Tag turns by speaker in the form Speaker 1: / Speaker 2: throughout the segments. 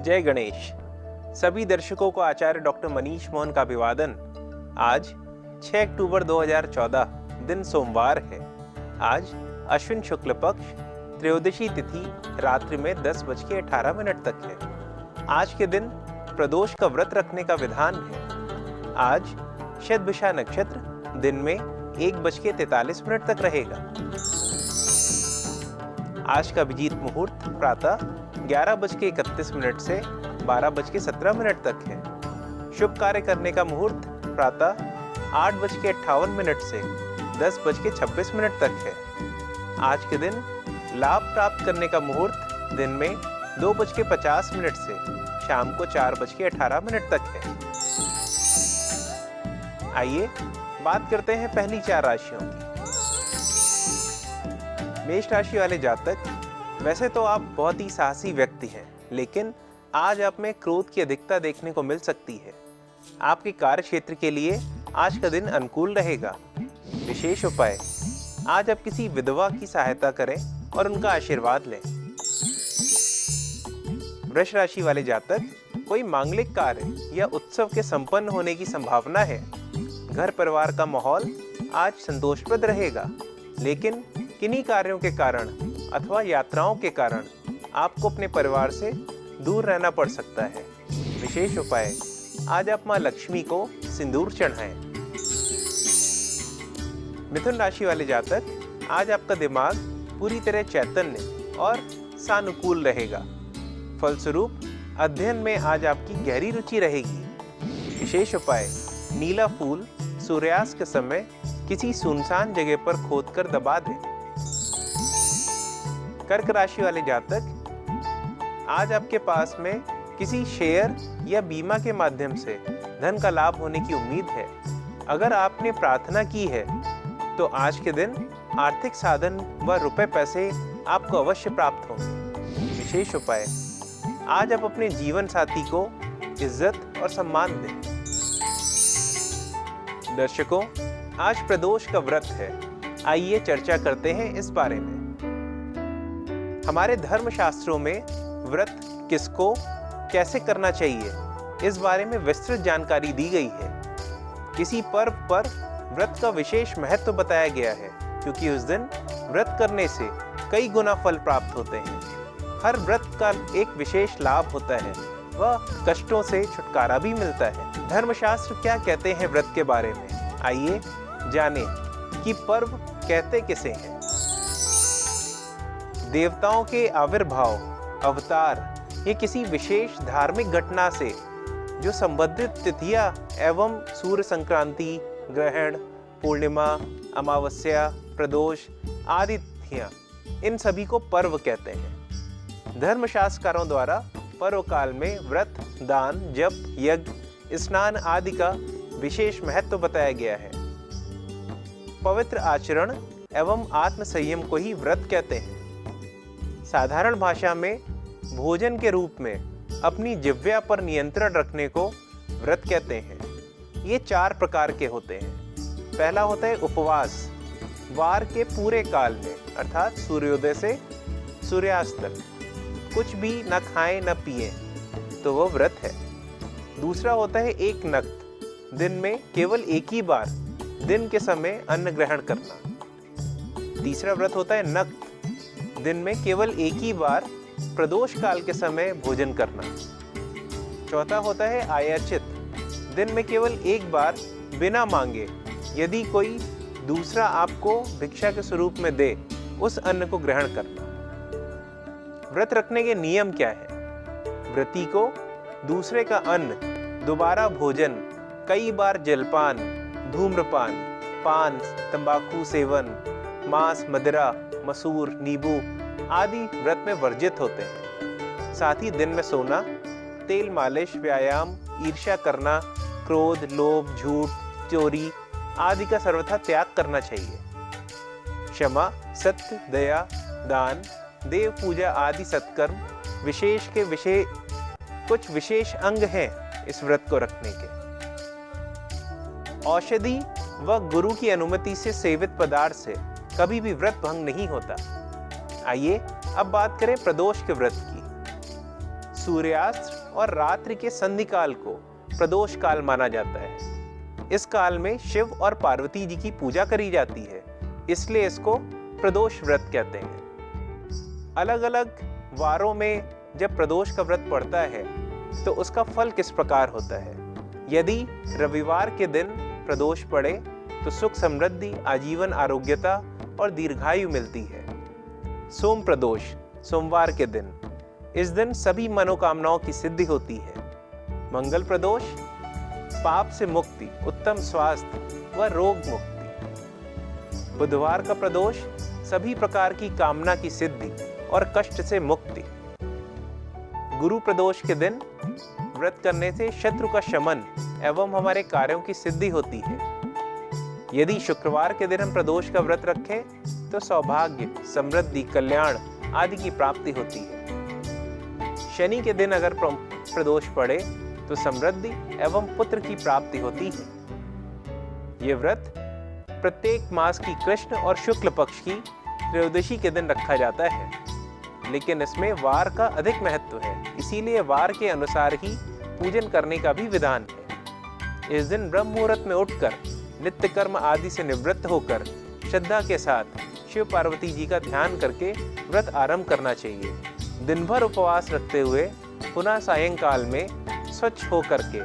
Speaker 1: जय गणेश। सभी दर्शकों को आचार्य डॉक्टर मनीष मोहन का अभिवादन। आज 6 अक्टूबर 2014 दिन सोमवार है। आज अश्विन शुक्ल पक्ष त्रयोदशी तिथि रात्रि में 10:18 तक है। आज के दिन प्रदोष का व्रत रखने का विधान है। आज शतभिषा नक्षत्र दिन में 1:43 तक रहेगा। आज का अभिजीत मुहूर्त प्रातः 11:31 से 12:17 तक है। शुभ कार्य करने का मुहूर्त प्रातः 8:58 से 10:26 तक है। आज के दिन लाभ प्राप्त करने का मुहूर्त दिन में 2:50 से शाम को 4:18 तक है। आइए बात करते हैं पहली 4 राशियों की। मेष राशि वाले जातक, वैसे तो आप बहुत ही साहसी व्यक्ति हैं, लेकिन आज आप में क्रोध की अधिकता देखने को मिल सकती है। आपके कार्य क्षेत्र के लिए आज का दिन अनुकूल रहेगा। विशेष उपाय, आज आप किसी विधवा की सहायता करें और उनका आशीर्वाद लें। वृष राशि वाले जातक, कोई मांगलिक कार्य या उत्सव के संपन्न होने की संभावना है। घर परिवार का माहौल आज संतोषप्रद रहेगा, लेकिन किन्हीं कार्यों के कारण अथवा यात्राओं के कारण आपको अपने परिवार से दूर रहना पड़ सकता है। विशेष उपाय, आज आप मां लक्ष्मी को सिंदूर चढ़ाएं। मिथुन राशि वाले जातक, आज आपका दिमाग पूरी तरह चैतन्य और सानुकूल रहेगा। फलस्वरूप अध्ययन में आज आपकी गहरी रुचि रहेगी। विशेष उपाय, नीला फूल सूर्यास्त के समय किसी सुनसान जगह पर खोदकर दबा दें। कर्क राशि वाले जातक, आज आपके पास में किसी शेयर या बीमा के माध्यम से धन का लाभ होने की उम्मीद है। अगर आपने प्रार्थना की है तो आज के दिन आर्थिक साधन व रुपए पैसे आपको अवश्य प्राप्त होंगे। विशेष उपाय, आज आप अपने जीवन साथी को इज्जत और सम्मान दें। दर्शकों, आज प्रदोष का व्रत है। आइए चर्चा करते हैं इस बारे में। हमारे धर्म शास्त्रों में व्रत किसको कैसे करना चाहिए, इस बारे में विस्तृत जानकारी दी गई है। किसी पर्व पर व्रत का विशेष महत्व बताया गया है, क्योंकि उस दिन व्रत करने से कई गुना फल प्राप्त होते हैं। हर व्रत का एक विशेष लाभ होता है व कष्टों से छुटकारा भी मिलता है। धर्मशास्त्र क्या कहते हैं व्रत के बारे में, आइए जानें कि पर्व कहते किसे हैं। देवताओं के आविर्भाव, अवतार, ये किसी विशेष धार्मिक घटना से जो संबंधित तिथियां एवं सूर्य संक्रांति, ग्रहण, पूर्णिमा, अमावस्या, प्रदोष आदि तिथियां, इन सभी को पर्व कहते हैं। धर्मशास्त्रकारों द्वारा पर्व काल में व्रत, दान, जप, यज्ञ, स्नान आदि का विशेष महत्व बताया गया है। पवित्र आचरण एवं आत्म संयम को ही व्रत कहते हैं। साधारण भाषा में भोजन के रूप में अपनी जिह्वा पर नियंत्रण रखने को व्रत कहते हैं। ये 4 प्रकार के होते हैं। पहला होता है उपवास। वार के पूरे काल में, अर्थात सूर्योदय से सूर्यास्त तक कुछ भी न खाएं न पिएं, तो वह व्रत है। दूसरा होता है एक नक्त, दिन में केवल एक ही बार दिन के समय अन्न ग्रहण करना। तीसरा व्रत होता है नक्त, दिन में केवल एक ही बार प्रदोष काल के समय भोजन करना। चौथा होता है आयाचित, दिन में केवल एक बार बिना मांगे यदि कोई दूसरा आपको भिक्षा के स्वरूप में दे, उस अन्न को ग्रहण करना। व्रत रखने के नियम क्या है? व्रती को दूसरे का अन्न, दोबारा भोजन, कई बार जलपान, धूम्रपान, पान, तंबाकू सेवन, मांस, मदिरा, मसूर, नींबू आदि व्रत में वर्जित होते हैं। साथ ही दिन में सोना, तेल मालिश, व्यायाम, ईर्ष्या करना, क्रोध, लोभ, झूठ, चोरी आदि का सर्वथा त्याग करना चाहिए। क्षमा, सत्य, दया, दान, देव पूजा आदि सत्कर्म कुछ विशेष अंग हैं इस व्रत को रखने के। औषधि व गुरु की अनुमति से सेवित पदार्थ से कभी भी व्रत भंग नहीं होता। आइए अब बात करें प्रदोष के व्रत की। सूर्यास्त और रात्रि के संधि काल को प्रदोष काल माना जाता है। इस काल में शिव और पार्वती जी की पूजा करी जाती है, इसलिए इसको प्रदोष व्रत कहते हैं। अलग अलग वारों में जब प्रदोष का व्रत पड़ता है तो उसका फल किस प्रकार होता है। यदि रविवार के दिन प्रदोष पड़े तो सुख समृद्धि, आजीवन आरोग्यता और दीर्घायु मिलती है। सोम प्रदोष, सोमवार के दिन, इस दिन सभी मनोकामनाओं की सिद्धि होती है। मंगल प्रदोष, पाप से मुक्ति, उत्तम स्वास्थ्य व रोग मुक्ति। बुधवार का प्रदोष, सभी प्रकार की कामना की सिद्धि और कष्ट से मुक्ति। गुरु प्रदोष के दिन व्रत करने से शत्रु का शमन एवं हमारे कार्यों की सिद्धि होती है। यदि शुक्रवार के दिन हम प्रदोष का व्रत रखें तो सौभाग्य, समृद्धि, कल्याण आदि की प्राप्ति होती है। शनि के दिन अगर प्रदोष पड़े तो समृद्धि एवं पुत्र की प्राप्ति होती है। ये व्रत प्रत्येक मास की कृष्ण और शुक्ल पक्ष की त्रयोदशी के दिन रखा जाता है, लेकिन इसमें वार का अधिक महत्व है, इसीलिए वार के अनुसार ही पूजन करने का भी विधान है। इस दिन ब्रह्म मुहूर्त में उठकर नित्य कर्म आदि से निवृत्त होकर श्रद्धा के साथ शिव पार्वती जी का ध्यान करके व्रत आरंभ करना चाहिए। दिन भर उपवास रखते हुए पुनः सायंकाल में स्वच्छ होकर के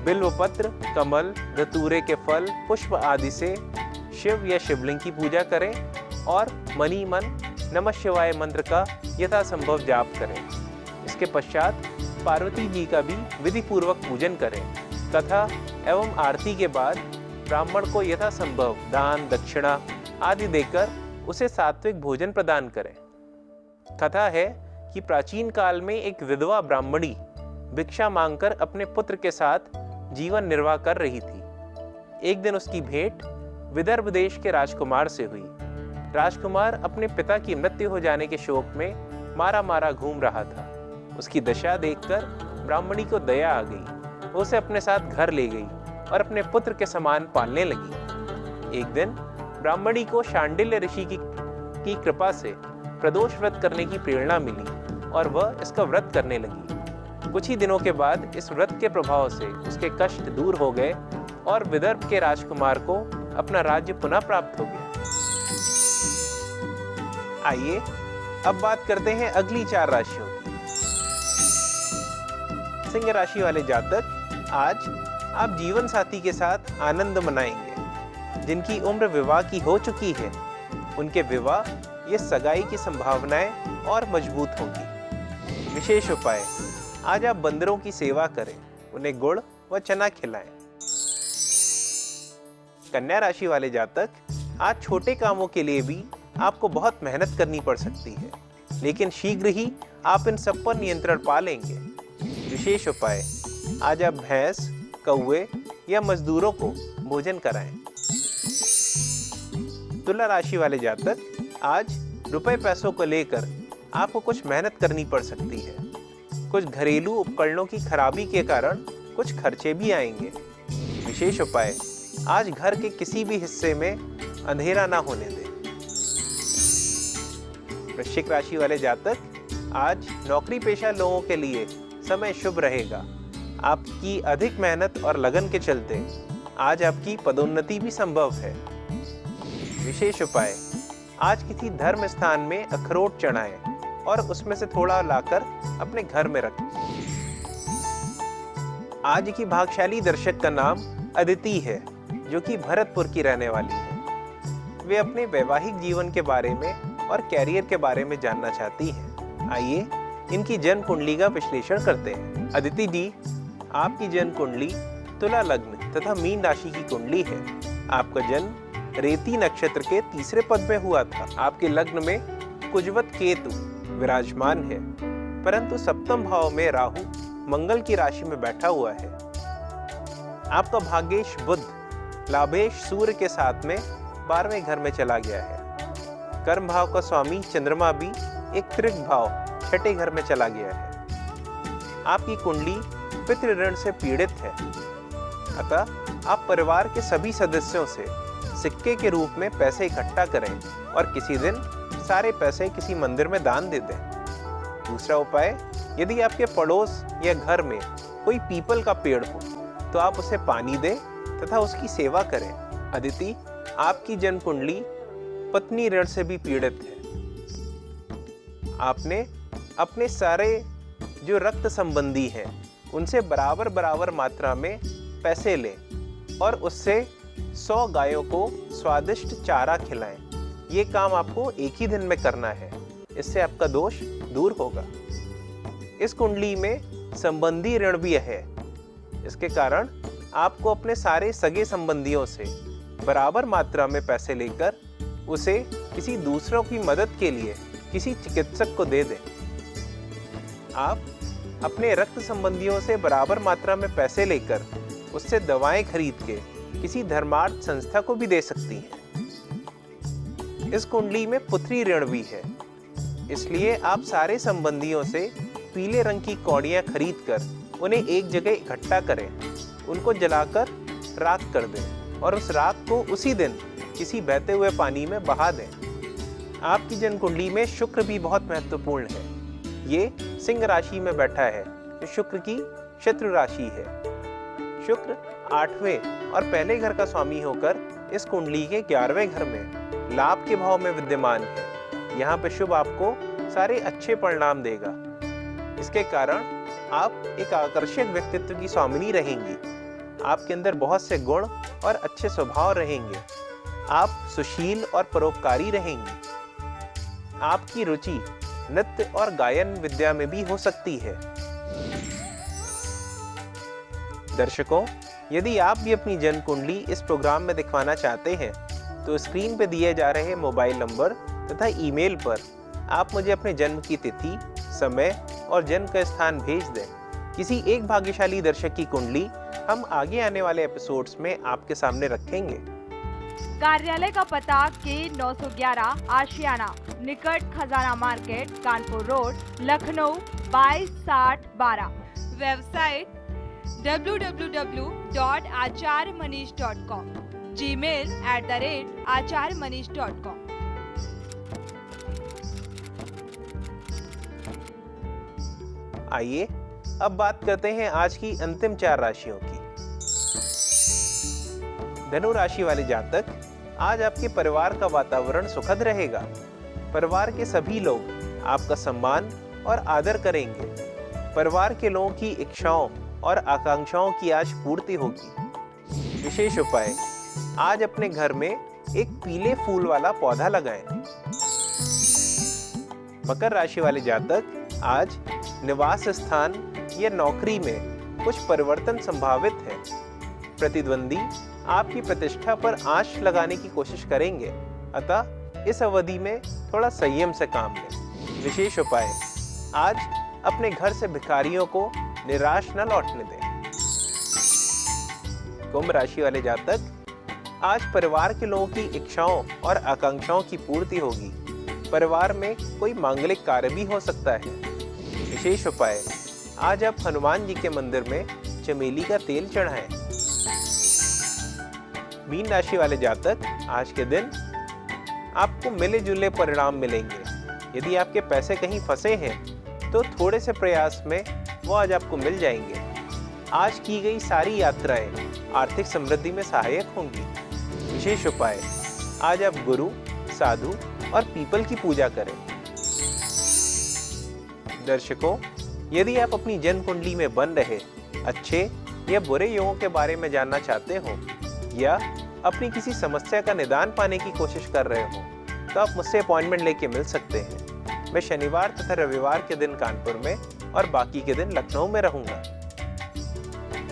Speaker 1: बिल्वपत्र, कमल, धतूरे के फल, पुष्प आदि से शिव या शिवलिंग की पूजा करें और मनी मन नमः शिवाय मंत्र का यथासंभव जाप करें। इसके पश्चात पार्वती जी का भी विधि पूर्वक पूजन करें। कथा एवं आरती के बाद ब्राह्मण को यथासंभव दान, दक्षिणा आदि देकर उसे सात्विक भोजन प्रदान करें। कथा है कि प्राचीन काल में एक विधवा ब्राह्मणी भिक्षा मांगकर अपने पुत्र के साथ जीवन निर्वाह कर रही थी। एक दिन उसकी भेंट विदर्भ देश के राजकुमार से हुई। राजकुमार अपने पिता की मृत्यु हो जाने के शोक में मारा मारा घूम रहा था। उसकी दशा देखकर ब्राह्मणी को दया आ गई। वो उसे अपने साथ घर ले गई और अपने पुत्र के समान पालने लगी। एक दिन ब्राह्मणी को शांडिल्य ऋषि की कृपा से प्रदोष व्रत करने की प्रेरणा मिली और वह इसका व्रत करने लगी। कुछ ही दिनों के बाद इस व्रत के प्रभाव से उसके कष्ट दूर हो गए और विदर्भ के राजकुमार को अपना राज्य पुनः प्राप्त हो गया। आइए अब बात करते हैं अगली 4 राशियों की। सिंह राशि वाले जातक, आज आप जीवन साथी के साथ आनंद मनाएंगे। जिनकी उम्र विवाह की हो चुकी है उनके विवाह ये सगाई की संभावनाएं और मजबूत होंगी। विशेष उपाय, आज आप बंदरों की सेवा करें, उन्हें गुड़ व चना खिलाएं। कन्या राशि वाले जातक, आज छोटे कामों के लिए भी आपको बहुत मेहनत करनी पड़ सकती है, लेकिन शीघ्र ही आप इन सब पर नियंत्रण पा लेंगे। विशेष उपाय, आज आप भैंस, कौवे या मजदूरों को भोजन कराएं। तुला राशि वाले जातक, आज रुपए पैसों को लेकर आपको कुछ मेहनत करनी पड़ सकती है। कुछ घरेलू उपकरणों की खराबी के कारण कुछ खर्चे भी आएंगे। विशेष उपाय, आज घर के किसी भी हिस्से में अंधेरा ना होने दें। वृश्चिक राशि वाले जातक, आज नौकरी पेशा लोगों के लिए समय शुभ रहेगा। आपकी अधिक मेहनत और लगन के चलते आज आपकी पदोन्नति भी संभव है। विशेष उपाय, आज किसी धर्म स्थान में अखरोट चढ़ाएं और उसमें से थोड़ा लाकर अपने घर में रखें। आज की भाग्यशाली दर्शक का नाम अदिति है, जो कि भरतपुर की रहने वाली है। वे अपने वैवाहिक जीवन के बारे में और कैरियर के बारे में जानना चाहती हैं। आइए इनकी जन्म कुंडली का विश्लेषण करते हैं। अदिति जी, आपकी जन्म कुंडली तुला लग्न तथा मीन राशि की कुंडली है। आपका जन्म रेती नक्षत्र के 3रे पद में हुआ था। आपके लग्न में कुजवत केतु विराजमान है, परंतु 7वें भाव में राहु मंगल की राशि में बैठा हुआ है। आपका भाग्येश बुध लाभेश सूर्य के साथ में 12वें घर में चला गया है। कर्म भाव का स्वामी चंद्रमा भी एक त्रिक भाव 6ठे घर में चला गया है। आपकी कुंडली पितृ ऋण से पीड़ित है, अतः आप परिवार के सभी सदस्यों से सिक्के के रूप में पैसे इकट्ठा करें और किसी दिन सारे पैसे किसी मंदिर में दान दे दें। दूसरा उपाय, यदि आपके पड़ोस या घर में कोई पीपल का पेड़ हो तो आप उसे पानी दें तथा उसकी सेवा करें। अदिति, आपकी जन्म कुंडली पत्नी ऋण से भी पीड़ित है। आपने अपने सारे जो रक्त संबंधी हैं उनसे बराबर मात्रा में पैसे लें और उससे 100 गायों को स्वादिष्ट चारा खिलाएं। ये काम आपको एक ही दिन में करना है, इससे आपका दोष दूर होगा। इस कुंडली में संबंधी ऋण भी है, इसके कारण आपको अपने सारे सगे संबंधियों से बराबर मात्रा में पैसे लेकर उसे किसी दूसरों की मदद के लिए किसी चिकित्सक को दे दें। आप अपने रक्त संबंधियों से बराबर मात्रा में पैसे लेकर उससे दवाएं खरीद के किसी धर्मार्थ संस्था को भी दे सकती हैं। इस कुंडली में पुत्री ऋण भी है, इसलिए आप सारे संबंधियों से पीले रंग की कौड़ियां खरीद कर उन्हें एक जगह इकट्ठा करें, उनको जलाकर राख कर दें और उस राख को उसी दिन किसी बहते हुए पानी में बहा दें। आपकी जन्म कुंडली में शुक्र भी बहुत महत्वपूर्ण है। ये सिंह राशि में बैठा है, जो शुक्र की शत्रु राशि है। शुक्र 8वें और पहले घर का स्वामी होकर इस कुंडली के 11वें घर में लाभ के भाव में विद्यमान है। यहाँ पे शुभ आपको सारे अच्छे परिणाम देगा। इसके कारण आप एक आकर्षक व्यक्तित्व की स्वामिनी रहेंगी। आपके अंदर बहुत से गुण और अच्छे स्वभाव रहेंगे। आप सुशील और परोपकारी रहेंगी। आपकी रुचि नृत्य और गायन विद्या में भी हो सकती है। दर्शकों, यदि आप भी अपनी जन्म कुंडली इस प्रोग्राम में दिखवाना चाहते हैं तो स्क्रीन पर दिए जा रहे मोबाइल नंबर तथा ईमेल पर आप मुझे अपने जन्म की तिथि, समय और जन्म का स्थान भेज दें। किसी एक भाग्यशाली दर्शक की कुंडली हम आगे आने वाले एपिसोड्स में आपके सामने रखेंगे।
Speaker 2: कार्यालय का पता K911 आशियाना, निकट खजाना market, Kanpur road, Lucknow 226012। Website www.acharyamanish.com, Gmail @acharyamanish.com।
Speaker 1: आइए अब बात करते हैं आज की अंतिम 4 राशियों की। धनु राशि वाले जातक, आज आपके परिवार का वातावरण सुखद रहेगा। परिवार के सभी लोग आपका सम्मान और आदर करेंगे। परिवार के लोगों की इच्छाओं और आकांक्षाओं की आज पूर्ति होगी। विशेष उपाय, आज अपने घर में एक पीले फूल वाला पौधा लगाएं। मकर राशि वाले जातक, आज निवास स्थान या नौकरी में कुछ परिवर्तन संभावित है। प्रतिद्वंदी आपकी प्रतिष्ठा पर आंच लगाने की कोशिश करेंगे, अतः इस अवधि में थोड़ा संयम से काम लें। विशेष उपाय, आज अपने घर से भिखारियों को निराश न लौटने दें। कुंभ राशि वाले जातक, आज परिवार के लोगों की इच्छाओं और आकांक्षाओं की पूर्ति होगी। परिवार में कोई मांगलिक कार्य भी हो सकता है। विशेष उपाय, आज आप हनुमान जी के मंदिर में चमेली का तेल चढ़ाएं। मीन राशि वाले जातक, आज के दिन आपको मिले जुले परिणाम मिलेंगे। यदि आपके पैसे कहीं फंसे हैं तो थोड़े से प्रयास में वो आज आपको मिल जाएंगे। आज की गई सारी यात्राएं आर्थिक समृद्धि में सहायक होंगी। विशेष उपाय, आज आप गुरु, साधु और पीपल की पूजा करें। दर्शकों, यदि आप अपनी जन्म कुंडली में बन रहे अच्छे या बुरे योगों के बारे में जानना चाहते हो या अपनी किसी समस्या का निदान पाने की कोशिश कर रहे हो तो आप मुझसे अपॉइंटमेंट लेके मिल सकते हैं। मैं शनिवार तथा रविवार के दिन कानपुर में और बाकी के दिन लखनऊ में रहूंगा।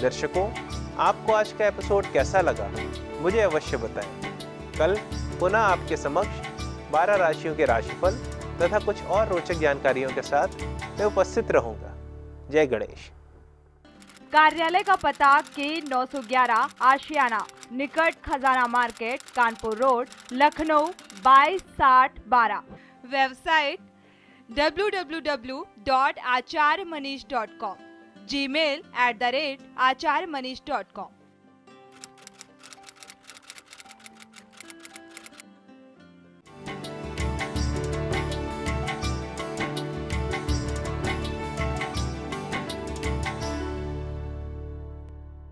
Speaker 1: दर्शकों, आपको आज का एपिसोड कैसा लगा मुझे अवश्य बताएं। कल पुनः आपके समक्ष 12 राशियों के राशिफल तथा कुछ और रोचक जानकारियों के साथ मैं उपस्थित रहूंगा। जय गणेश।
Speaker 2: कार्यालय का पता K911 आशियाना, निकट खजाना market, Kanpur road, Lucknow 226012। Website www.acharyamanish.com, Gmail @acharyamanish.com।